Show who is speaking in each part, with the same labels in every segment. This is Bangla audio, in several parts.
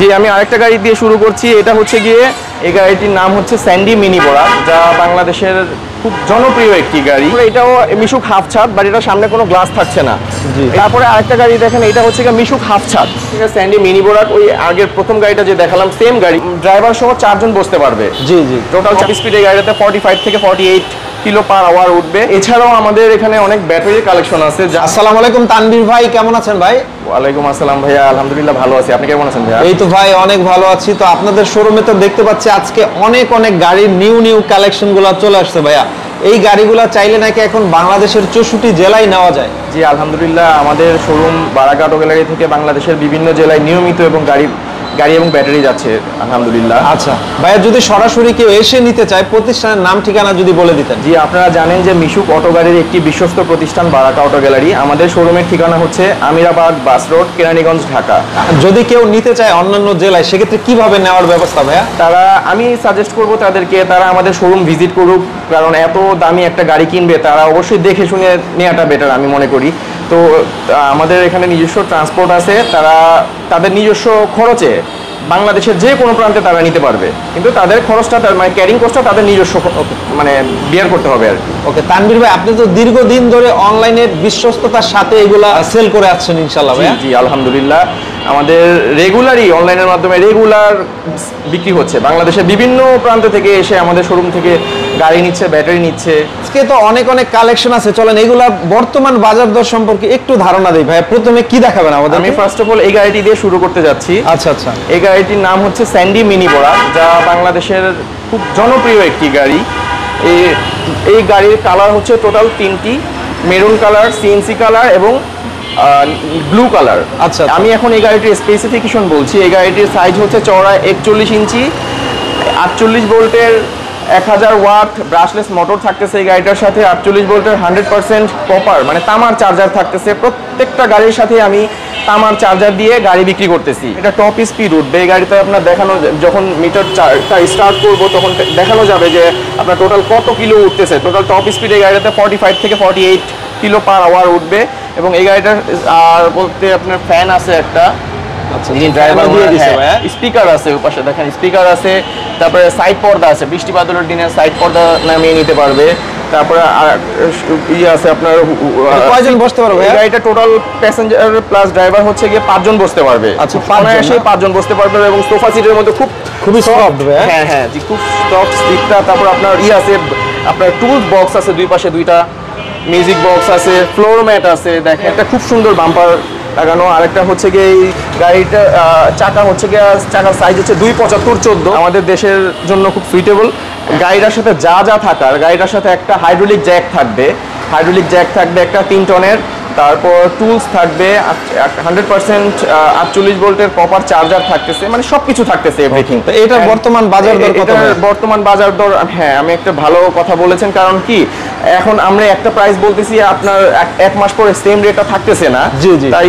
Speaker 1: জি, আমি আরেকটা গাড়ি দিয়ে শুরু করছি। এটা হচ্ছে গিয়ে এই গাড়িটির নাম হচ্ছে স্যান্ডি মিনি বোরাক, যা বাংলাদেশের খুব জনপ্রিয় একটি গাড়ি। এটাও মিশুক হাফ ছাদ, বাট এটার সামনে কোনো গ্লাস থাকছে না। জি, তারপরে আরেকটা গাড়ি দেখেন, এটা হচ্ছে গিয়ে মিশুক হাফ ছাদ, ঠিক আছে। স্যান্ডি মিনি বোরাক, ওই আগের প্রথম গাড়িটা যে দেখালাম সেম গাড়ি, ড্রাইভার সহ 4 জন বসতে পারবে।
Speaker 2: জি জি,
Speaker 1: টোটাল স্পিড এই গাড়িতে 45 থেকে 48 কিলো পার আওয়ার উঠবে। এছাড়াও আমাদের এখানে অনেক ব্যাটারির কালেকশন আছে।
Speaker 2: আসসালামু আলাইকুম তানভীর ভাই, কেমন আছেন ভাই?
Speaker 1: ওয়ালাইকুম আসসালাম ভাইয়া, আলহামদুলিল্লাহ ভালো আছি। আপনি কেমন আছেন ভাইয়া?
Speaker 2: এই তো ভাই অনেক ভালো আছি। তো আপনাদের শোরুমে তো দেখতে পাচ্ছি আজকে অনেক গাড়ির নিউ কালেকশন গুলো চলে আসছে ভাইয়া। এই গাড়িগুলা চাইলে নাকি এখন বাংলাদেশের 64 জেলায় নেওয়া যায়।
Speaker 1: জি আলহামদুলিল্লাহ, আমাদের শোরুম বারাকাট অটো গ্যালারি থেকে বাংলাদেশের বিভিন্ন জেলায় নিয়মিত এবং গাড়ি এবং ব্যাটারি যাচ্ছে আলহামদুলিল্লাহ।
Speaker 2: আচ্ছা ভাইয়া, যদি সরাসরি কেউ এসে নিতে চায়, প্রতিষ্ঠানের নাম ঠিকানা যদি বলে দিতেন।
Speaker 1: জি, আপনারা জানেন যে মিশুক অটো গাড়ির একটি বিশ্বস্ত প্রতিষ্ঠান বারাকা অটো গ্যালারি। আমাদের শোরুমের ঠিকানা হচ্ছে আমিরাবাদ বাস রোড, কেরানীগঞ্জ, ঢাকা।
Speaker 2: যদি কেউ নিতে চায় অন্যান্য জেলায়, সেক্ষেত্রে কিভাবে নেওয়ার ব্যবস্থা ভাইয়া?
Speaker 1: আমি সাজেস্ট করব তাদেরকে, তারা আমাদের শোরুম ভিজিট করুক, কারণ এত দামি একটা গাড়ি কিনবে, তারা অবশ্যই দেখে শুনে নেওয়াটা বেটার আমি মনে করি। তো আমাদের এখানে নিজস্ব ট্রান্সপোর্ট আছে, তাদের নিজস্ব খরচে বাংলাদেশের যে কোনো প্রান্তে তারা নিতে পারবে, কিন্তু তাদের খরচটা মানে ক্যারিং কস্টটা তাদের নিজস্ব মানে বিয়ার করতে হবে আর কি।
Speaker 2: ওকে তানভীর ভাই, আপনি তো দীর্ঘদিন ধরে অনলাইনে বিশ্বস্ততার সাথে এগুলা সেল করে আসছেন ইনশাআল্লাহ ভাই।
Speaker 1: জি আলহামদুলিল্লাহ, আমাদের রেগুলারই অনলাইনের মাধ্যমে রেগুলার বিক্রি হচ্ছে। বাংলাদেশের বিভিন্ন প্রান্ত থেকে এসে আমাদের শোরুম থেকে গাড়ি নিচ্ছে, ব্যাটারি নিচ্ছে।
Speaker 2: আজকে তো অনেক কালেকশন আছে, চলেন এগুলা বর্তমান বাজার দর সম্পর্কে একটু ধারণা দেই ভাই। প্রথমে কি দেখাবেন আমাদের?
Speaker 1: আমি ফার্স্ট অফ অল এই গাড়িটি দিয়ে শুরু করতে যাচ্ছি।
Speaker 2: আচ্ছা আচ্ছা,
Speaker 1: এই গাড়িটির নাম হচ্ছে স্যান্ডি মিনি বোরাক, যা বাংলাদেশের খুব জনপ্রিয় একটি গাড়ি। এই গাড়ির কালার হচ্ছে টোটাল 3টি, মেরুন কালার, সিএনসি কালার এবং ব্লু কালার।
Speaker 2: আচ্ছা,
Speaker 1: আমি এখন এই গাড়িটির স্পেসিফিকেশন বলছি। এই গাড়িটির সাইজ হচ্ছে চওড়া 41 ইঞ্চি, 48 ভোল্টের 1000 ওয়াট ব্রাশলেস মোটর থাকতেছে এই গাড়িটার সাথে। 48 ভোল্টের 100% কপার মানে তামার চার্জার থাকতেছে। প্রত্যেকটা গাড়ির সাথে আমি তামার চার্জার দিয়ে গাড়ি বিক্রি করতেছি। এটা টপ স্পিড উঠবে এই গাড়িতে। আপনার দেখানো, যখন মিটারটা স্টার্ট করবো তখন দেখানো যাবে যে আপনার টোটাল কত কিলো উঠতেছে। টোটাল টপ স্পিড এই গাড়িটাতে 45 থেকে 48 কিলো পার আওয়ার উঠবে। এবং এই গাড়িটার আর বলতে আপনার ফ্যান আছে একটা, স্পিকার আছে ওপাশে দেখেন, স্পিকার আছে। তারপরে সাইড পর্দা আছে, বৃষ্টি বাদলের দিনে সাইড পর্দা নামিয়ে নিতে পারবে। তারপরে আছে আপনার
Speaker 2: কয়জন বসতে পারবে?
Speaker 1: গাড়িটা টোটাল প্যাসেঞ্জার প্লাস ড্রাইভার হচ্ছে গিয়ে 5 জন বসতে পারবে।
Speaker 2: আচ্ছা,
Speaker 1: 5 জন বসতে পারবে। এবং সোফা সিটের মধ্যে খুবই সফট। হ্যাঁ হ্যাঁ জি, খুব সফট সিটটা। তারপর আপনার আছে, আপনার টুলস বক্স আছে দুই পাশে, দুইটা মিউজিক বক্স আছে, ফ্লোর ম্যাট আছে। দেখেন একটা খুব সুন্দর বাম্পার লাগানো। আরেকটা হচ্ছে গিয়ে এই গাড়িটা চাকা হচ্ছে গিয়ে, চাকার সাইজ হচ্ছে 275/14, আমাদের দেশের জন্য খুব সুইটেবল। গাড়িটার সাথে যা থাকার, গাড়িটার সাথে একটা হাইড্রোলিক জ্যাক থাকবে, একটা 3 টনের। তারপর টুলস থাকবে, 100% 48 ভোল্টের কপার চার্জার থাকতেছে, মানে সবকিছু থাকতেছে এভরিথিং।
Speaker 2: তো এটার বর্তমান বাজার দর কত?
Speaker 1: বর্তমান বাজার দর, হ্যাঁ আমি একটা ভালো কথা বলেছেন। কারণ কি, এখন আমরা একটা প্রাইস বলতেছি, আপনার 1 মাস পরে সেম রেটটা থাকতেছে না। তাই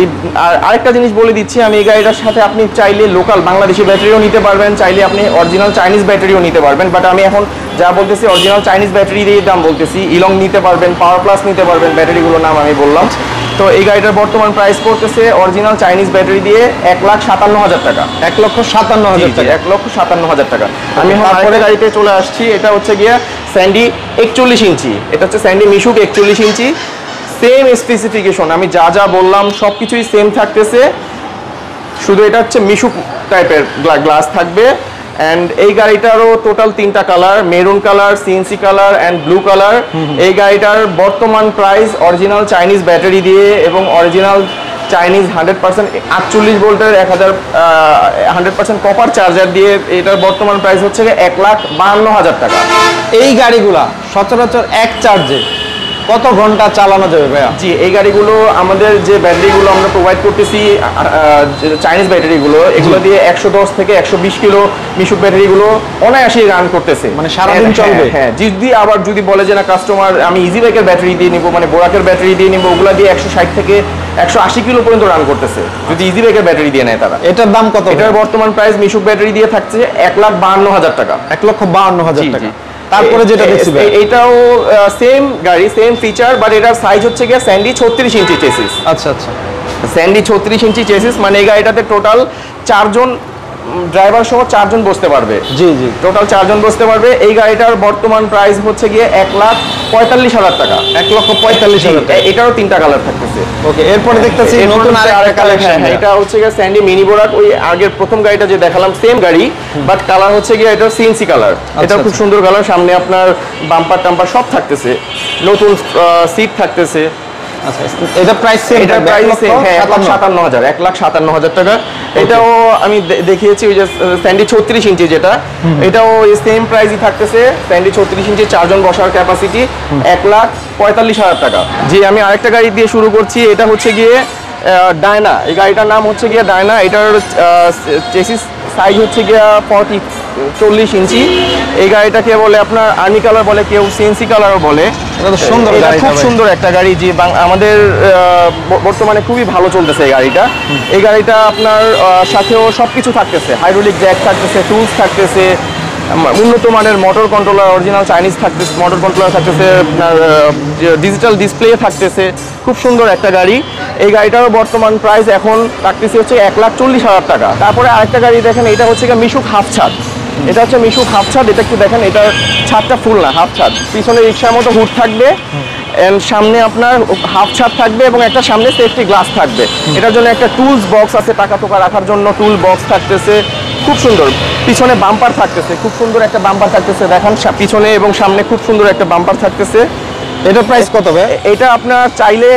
Speaker 1: আরেকটা জিনিস বলে দিচ্ছি, আমি এই গাড়িটার সাথে আপনি চাইলে লোকাল বাংলাদেশি ব্যাটারিও নিতে পারবেন, চাইলে আপনি অরিজিনাল চাইনিজ ব্যাটারিও নিতে পারবেন। বাট আমি এখন যা বলতেছি অরিজিনাল চাইনিজ ব্যাটারি দিয়ে দাম বলতেছি। ইলং নিতে পারবেন, পাওয়ার প্লাস নিতে পারবেন, ব্যাটারিগুলোর নাম আমি বললাম। তো এই গাড়িটার বর্তমান প্রাইস পড়তেছে অরিজিনাল চাইনিজ ব্যাটারি দিয়ে 1,57,000 টাকা।
Speaker 2: 1,57,000 টাকা।
Speaker 1: 1,57,000 টাকা। আমি তারপরে গাড়িতে চলে আসছি। এটা হচ্ছে গিয়ে স্যান্ডি 41 ইঞ্চি। এটা হচ্ছে স্যান্ডি মিশুক 41 ইঞ্চি। সেম স্পেসিফিকেশন, আমি যা বললাম সব কিছুই সেম থাকতেছে, শুধু এটা হচ্ছে মিশুক টাইপের গ্লাস থাকবে। অ্যান্ড এই গাড়িটারও টোটাল 3টা colour, maroon colour, CNC colour and blue colour. এই গাড়িটার বর্তমান প্রাইস অরিজিনাল চাইনিজ ব্যাটারি দিয়ে এবং অরিজিনাল চাইনিজ 100% 48 ভোল্টের 100% কপার চার্জার দিয়ে এটার বর্তমান প্রাইস হচ্ছে 1,52,000 টাকা।
Speaker 2: এই গাড়িগুলা সচরাচর এক চার্জে কত ঘন্টা চালানো যাবে ভাইয়া?
Speaker 1: জি, এই গাড়িগুলো আমাদের যে ব্যাটারিগুলো আমরা প্রোভাইড করতেছি, চাইনিজ ব্যাটারিগুলো, এগুলো দিয়ে 110 থেকে 120 কিলো মিশুক ব্যাটারিগুলো অনায়াসেই রান করতেছে, মানে সারাদিন চলবে। হ্যাঁ, যদি বলে যে না কাস্টমার আমি ইজি বাইকের ব্যাটারি দিয়ে নিব, মানে বোরাকের ব্যাটারি দিয়ে নিব, ওগুলো দিয়ে 160 থেকে 180 কিলো পর্যন্ত রান করতেছে যদি ইজি বাইকের ব্যাটারি দিয়ে নেয় তারা।
Speaker 2: এটার দাম কত?
Speaker 1: এটার বর্তমান প্রাইস মিশুক ব্যাটারি দিয়ে থাকছে 1,52,000 টাকা।
Speaker 2: 1,52,000 টাকা। তারপরে যেটা দেখছি
Speaker 1: এটাও সেম গাড়ি, সেম ফিচার, বাট এটার সাইজ হচ্ছে গিয়ে স্যান্ডি 36 ইঞ্চি চেসিস।
Speaker 2: আচ্ছা আচ্ছা,
Speaker 1: স্যান্ডি 36 ইঞ্চি চেসিস, মানে এই গাড়িটাতে টোটাল 4 জন ড্রাইভার সহ 4 জন বসতে পারবে।
Speaker 2: জি জি,
Speaker 1: টোটাল 4 জন বসতে পারবে। এই গাড়িটার বর্তমান প্রাইস হচ্ছে গিয়ে 1,45,000 টাকা।
Speaker 2: 1,45,000 টাকা।
Speaker 1: এটারও 3টা কালার থাকতেছে।
Speaker 2: ওকে, এরপরে দেখতেছি নতুন আরেকটা কালেকশন।
Speaker 1: হ্যাঁ, এটা হচ্ছে গিয়ে স্যান্ডি মিনি বোরাক, ওই আগের প্রথম গাড়িটা যে দেখালাম সেম গাড়ি, বাট কালার হচ্ছে গিয়ে এটা সিএনসি কালার। এটা খুব সুন্দর কালার, সামনে আপনার বাম্পার টাম্পার সব থাকতেছে, নতুন সিট থাকতেছে।
Speaker 2: আচ্ছা, এটা প্রাইস সেম,
Speaker 1: এটা প্রাইস সেম, হ্যাঁ 1,57,000 টাকা। এটাও আমি দেখিয়েছি ওই যে স্যান্ডি 36 ইঞ্চি যেটা, এটাও সেম প্রাইসই থাকতেছে। স্যান্ডি 36 ইঞ্চি, 4 জন বসার ক্যাপাসিটি, 1,45,000 টাকা। জি, আমি আরেকটা গাড়ি দিয়ে শুরু করছি। এটা হচ্ছে গিয়ে ডায়না। এই গাড়িটার নাম হচ্ছে গিয়ে ডায়না। এটার চেসিস সাইজ হচ্ছে গিয়ে 40 ইঞ্চি। এই গাড়িটাকে বলে আপনার আর্মি কালার বলে, কেউ সিএনসি কালারও বলে।
Speaker 2: এটা তো সুন্দর গাড়ি,
Speaker 1: খুব সুন্দর একটা গাড়ি। জি, আমাদের বর্তমানে খুবই ভালো চলতেছে এই গাড়িটা। এই গাড়িটা আপনার সাথেও সবকিছু থাকতেছে, হাইড্রোলিক জ্যাক থাকতেছে, টুলস থাকতেছে, উন্নত মানের মোটর কন্ট্রোলার, অরিজিনাল চাইনিজ থাকতেছে, মোটর কন্ট্রোলার থাকতেছে, আপনার ডিজিটাল ডিসপ্লে থাকতেছে। খুব সুন্দর একটা গাড়ি। এই গাড়িটারও বর্তমান প্রাইস এখন রাখতেছে হচ্ছে 1,40,000 টাকা। তারপরে আরেকটা গাড়ি দেখেন, এটা হচ্ছে মিশুক হাফ ছাদ। এটা হচ্ছে মিশুক হাফ ছাদ। এটা একটু দেখেন, এটার ছাদটা ফুল না, হাফ ছাদ। পিছনে রিক্সার মতো হুড থাকবে, এন্ড সামনে আপনার হাফ ছাদ থাকবে এবং একটা সামনে সেফটি গ্লাস থাকবে। এটার জন্য একটা টুলস বক্স আছে, টাকা টোকা রাখার জন্য টুল বক্স থাকতেছে। খুব সুন্দর। পিছনে বাম্পার থাকতেছে, খুব সুন্দর একটা বাম্পার থাকতেছে। দেখেন পিছনে এবং সামনে খুব সুন্দর একটা বাম্পার থাকতেছে।
Speaker 2: এটা প্রাইস কত ভাই?
Speaker 1: এটা আপনার চাইলে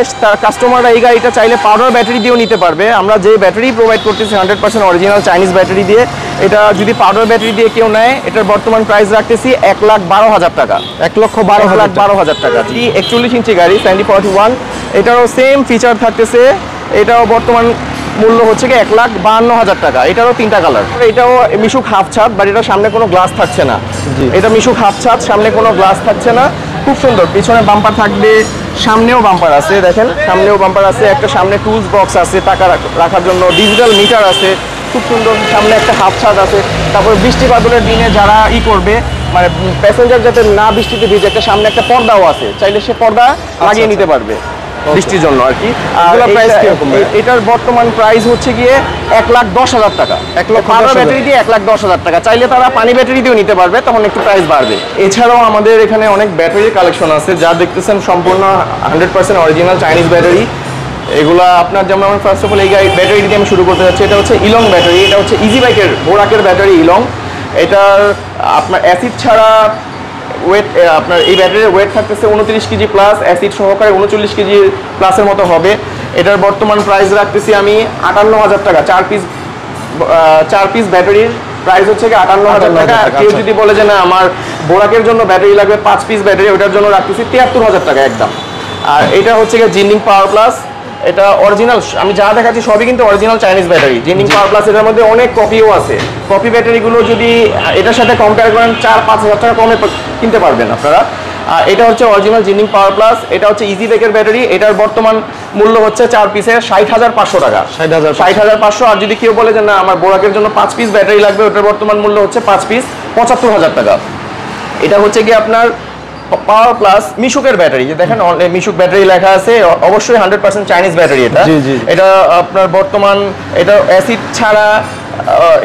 Speaker 1: কাস্টমাররা এই গাড়িটা চাইলে পাউডার ব্যাটারি দিয়েও নিতে পারবে। আমরা যে ব্যাটারি প্রোভাইড করতেছি 100% অরিজিনাল চাইনিজ ব্যাটারি দিয়ে। এটা যদি পাউডার ব্যাটারি দিয়ে কেউ নেয়, এটার বর্তমান প্রাইস রাখতেছি 1,12,000 টাকা।
Speaker 2: 1,12,000
Speaker 1: টাকা। 41 ইঞ্চি গাড়ি, স্যান্ডি 41। এটারও সেম ফিচার থাকতেছে। এটাও বর্তমান মূল্য হচ্ছে কি 1,52,000 টাকা। এটারও 3টা কালার। এটাও মিশুক হাফ ছাদ, বাট এটার সামনে কোনো গ্লাস থাকছে না। এটা মিশুক হাফ ছাদ, সামনে কোনো গ্লাস থাকছে না। খুব সুন্দর। পিছনে বাম্পার থাকবে, সামনেও বাম্পার আছে। দেখেন সামনেও বাম্পার আছে, একটা সামনে টুলস বক্স আছে টাকা রাখার জন্য, ডিজিটাল মিটার আছে। খুব সুন্দর। সামনে একটা হাফ ছাদ আছে। তারপর বৃষ্টি বাদলের দিনে যারা করবে, মানে প্যাসেঞ্জার যাতে না বৃষ্টিতে ভিজে, একটা সামনে একটা পর্দাও আছে, চাইলে সে পর্দা লাগিয়ে নিতে পারবে বৃষ্টির জন্য আর কি। আর এটার বর্তমান প্রাইস হচ্ছে গিয়ে 1,10,000 টাকা। 1,10,000 ব্যাটারি দিয়ে 1,10,000 টাকা। চাইলে তারা পানি ব্যাটারি দিয়েও নিতে পারবে, তখন একটু প্রাইস বাড়বে। এছাড়াও আমাদের এখানে অনেক ব্যাটারির কালেকশন আছে, যা দেখতেছেন সম্পূর্ণ 100% অরিজিনাল চাইনিজ ব্যাটারি। এগুলা আপনার, যেমন আমার ফার্স্ট অফ অল এই ব্যাটারি দিয়ে আমি শুরু করতে যাচ্ছি। এটা হচ্ছে ইলং ব্যাটারি। এটা হচ্ছে ইজি বাইকের বোরাকের ব্যাটারি ইলং। এটার আপনার অ্যাসিড ছাড়া ওয়েট, আপনার এই ব্যাটারির ওয়েট থাকতেছে 29 কেজি প্লাস, অ্যাসিড সহকারে 39 কেজি প্লাসের মতো হবে। এটার বর্তমান প্রাইস রাখতেছি আমি 58,000 টাকা। 4 পিস ব্যাটারির প্রাইস হচ্ছে 58,000 টাকা। কেউ যদি বলে যে না আমার বোরাকের জন্য ব্যাটারি লাগবে 5 পিস ব্যাটারি, ওটার জন্য রাখতেছি 73,000 টাকা একদম। আর এটা হচ্ছে জিন্ডিং পাওয়ার প্লাস। এটা অরিজিনাল, আমি যা দেখাচ্ছি সবই কিন্তু original Chinese battery. জিন্ডিং power plus, এটার মধ্যে অনেক কপিও আছে। কপি ব্যাটারিগুলো যদি এটার সাথে কম্পেয়ার করেন 4-5 হাজার টাকা কমে কিনতে পারবেন আপনারা। আর এটা হচ্ছে অরিজিনাল জিন্ডিং পাওয়ার প্লাস। এটা হচ্ছে ইজি ব্যাকের ব্যাটারি। এটার বর্তমান মূল্য হচ্ছে 4 পিসে 60,500 টাকা। 60,500। আর যদি কেউ বলে যে না আমার বোরাকের জন্য 5 পিস ব্যাটারি লাগবে, ওটার বর্তমান মূল্য হচ্ছে 5 পিস 75,000 টাকা। এটা হচ্ছে গিয়ে আপনার পাওয়ার প্লাস মিশুকের ব্যাটারি। যে দেখেন মিশুক ব্যাটারি লেখা আছে, অবশ্যই 100% চাইনিজ ব্যাটারি এটা। এটা আপনার বর্তমান, এটা অ্যাসিড ছাড়া,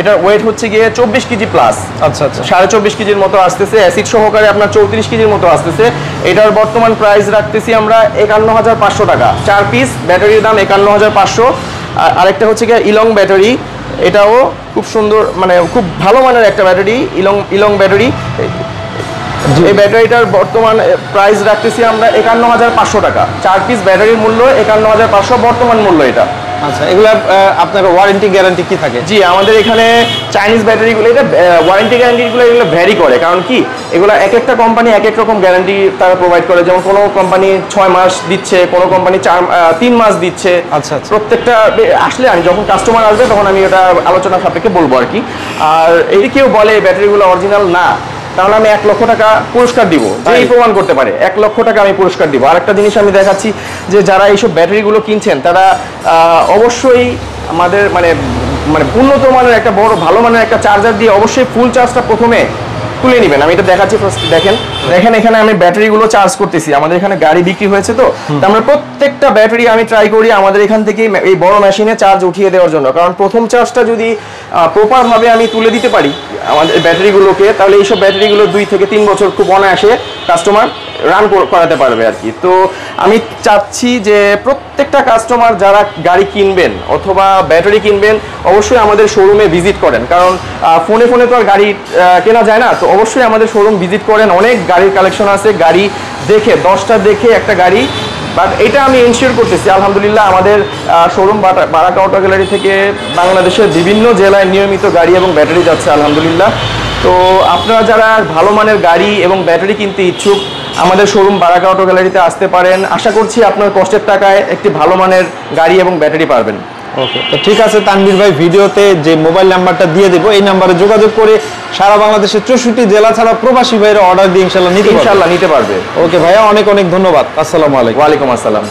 Speaker 1: এটার ওয়েট হচ্ছে গিয়ে 24 কেজি প্লাস।
Speaker 2: আচ্ছা,
Speaker 1: 24.5 কেজির মতো আসতেছে, অ্যাসিড সহকারে আপনার 34 কেজির মতো আসতেছে। এটার বর্তমান প্রাইস রাখতেছি আমরা 51,500 টাকা। 4 পিস ব্যাটারির দাম 51,500। আর আরেকটা হচ্ছে গিয়ে ইলং ব্যাটারি। এটাও খুব সুন্দর, মানে খুব ভালো মানের একটা ব্যাটারি, ইলং ব্যাটারি। এই ব্যাটারিটার বর্তমান প্রাইস রাখতেছি আমরা 51,500 টাকা। 4 পিস ব্যাটারির মূল্য 51,500 বর্তমান মূল্য এটা।
Speaker 2: আচ্ছা, এগুলা আপনার ওয়ারেন্টি গ্যারান্টি কি থাকে?
Speaker 1: জি, আমাদের এখানে চাইনিজ ব্যাটারিগুলো, এটা ওয়ারেন্টি গ্যারান্টিগুলো এগুলো ভ্যারি করে, কারণ কি এগুলো এক একটা কোম্পানি এক এক রকম গ্যারান্টি তারা প্রোভাইড করে। যেমন কোনো কোম্পানি 6 মাস দিচ্ছে, কোনো কোম্পানি 3 মাস দিচ্ছে।
Speaker 2: আচ্ছা,
Speaker 1: প্রত্যেকটা আসলে আমি যখন কাস্টমার আসবে তখন আমি ওটা আলোচনা সাপেক্ষে বলবো আর কি। আর এই কেউ বলে ব্যাটারিগুলো অরিজিনাল না, তাহলে আমি 1 লক্ষ টাকা পুরস্কার দিব, যেই প্রমাণ করতে পারে 1 লক্ষ টাকা আমি পুরস্কার দিব। আরেকটা জিনিস আমি দেখাচ্ছি, যে যারা এইসব ব্যাটারিগুলো কিনছেন তারা অবশ্যই আমাদের মানে উন্নত মানের একটা বড় ভালো মানের একটা চার্জার দিয়ে অবশ্যই ফুল চার্জটা প্রথমে তুলে নেবেন। আমি এটা দেখাচ্ছি ফার্স্ট, দেখেন এখানে আমি ব্যাটারিগুলো চার্জ করতেছি। আমাদের এখানে গাড়ি বিক্রি হয়েছে তো আমরা প্রত্যেকটা ব্যাটারি আমি ট্রাই করি আমাদের এখান থেকে এই বড় মেশিনে চার্জ উঠিয়ে দেওয়ার জন্য, কারণ প্রথম চার্জটা যদি প্রপার ভাবে আমি তুলে দিতে পারি আমাদের ব্যাটারিগুলোকে, তাহলে এইসব ব্যাটারিগুলো 2 থেকে 3 বছর খুব অনায়াসে কাস্টমার রান করাতে পারবে আর কি। তো আমি চাচ্ছি যে প্রত্যেকটা কাস্টমার যারা গাড়ি কিনবেন অথবা ব্যাটারি কিনবেন অবশ্যই আমাদের শোরুমে ভিজিট করেন, কারণ ফোনে তো আর গাড়ি কেনা যায় না। তো অবশ্যই আমাদের শোরুম ভিজিট করেন, অনেক গাড়ির কালেকশন আছে, গাড়ি দেখে 10টা দেখে একটা গাড়ি। বাট এটা আমি এনশিওর করতেছি আলহামদুলিল্লাহ আমাদের শোরুম বারাকা অটো গ্যালারি থেকে বাংলাদেশের বিভিন্ন জেলায় নিয়মিত গাড়ি এবং ব্যাটারি যাচ্ছে আলহামদুলিল্লাহ। তো আপনারা যারা ভালো মানের গাড়ি এবং ব্যাটারি কিনতে ইচ্ছুক আমাদের শোরুম বারাকা অটো গ্যালারিতে আসতে পারেন। আশা করছি আপনার কষ্টের টাকায় একটি ভালো মানের গাড়ি এবং ব্যাটারি পাবেন।
Speaker 2: ওকে, তো ঠিক আছে তানভীর ভাই, ভিডিওতে যে মোবাইল নাম্বারটা দিয়ে দেবো এই নাম্বারে যোগাযোগ করে সারা বাংলাদেশের 64 জেলা ছাড়া প্রবাসী ভাইরা অর্ডার দিয়ে ইনশাল্লাহ নিতে পারবে।
Speaker 1: নিতে পারবে।
Speaker 2: ওকে ভাইয়া, অনেক অনেক ধন্যবাদ। আসসালামু আলাইকুম।
Speaker 1: ওয়ালাইকুম আসসালাম।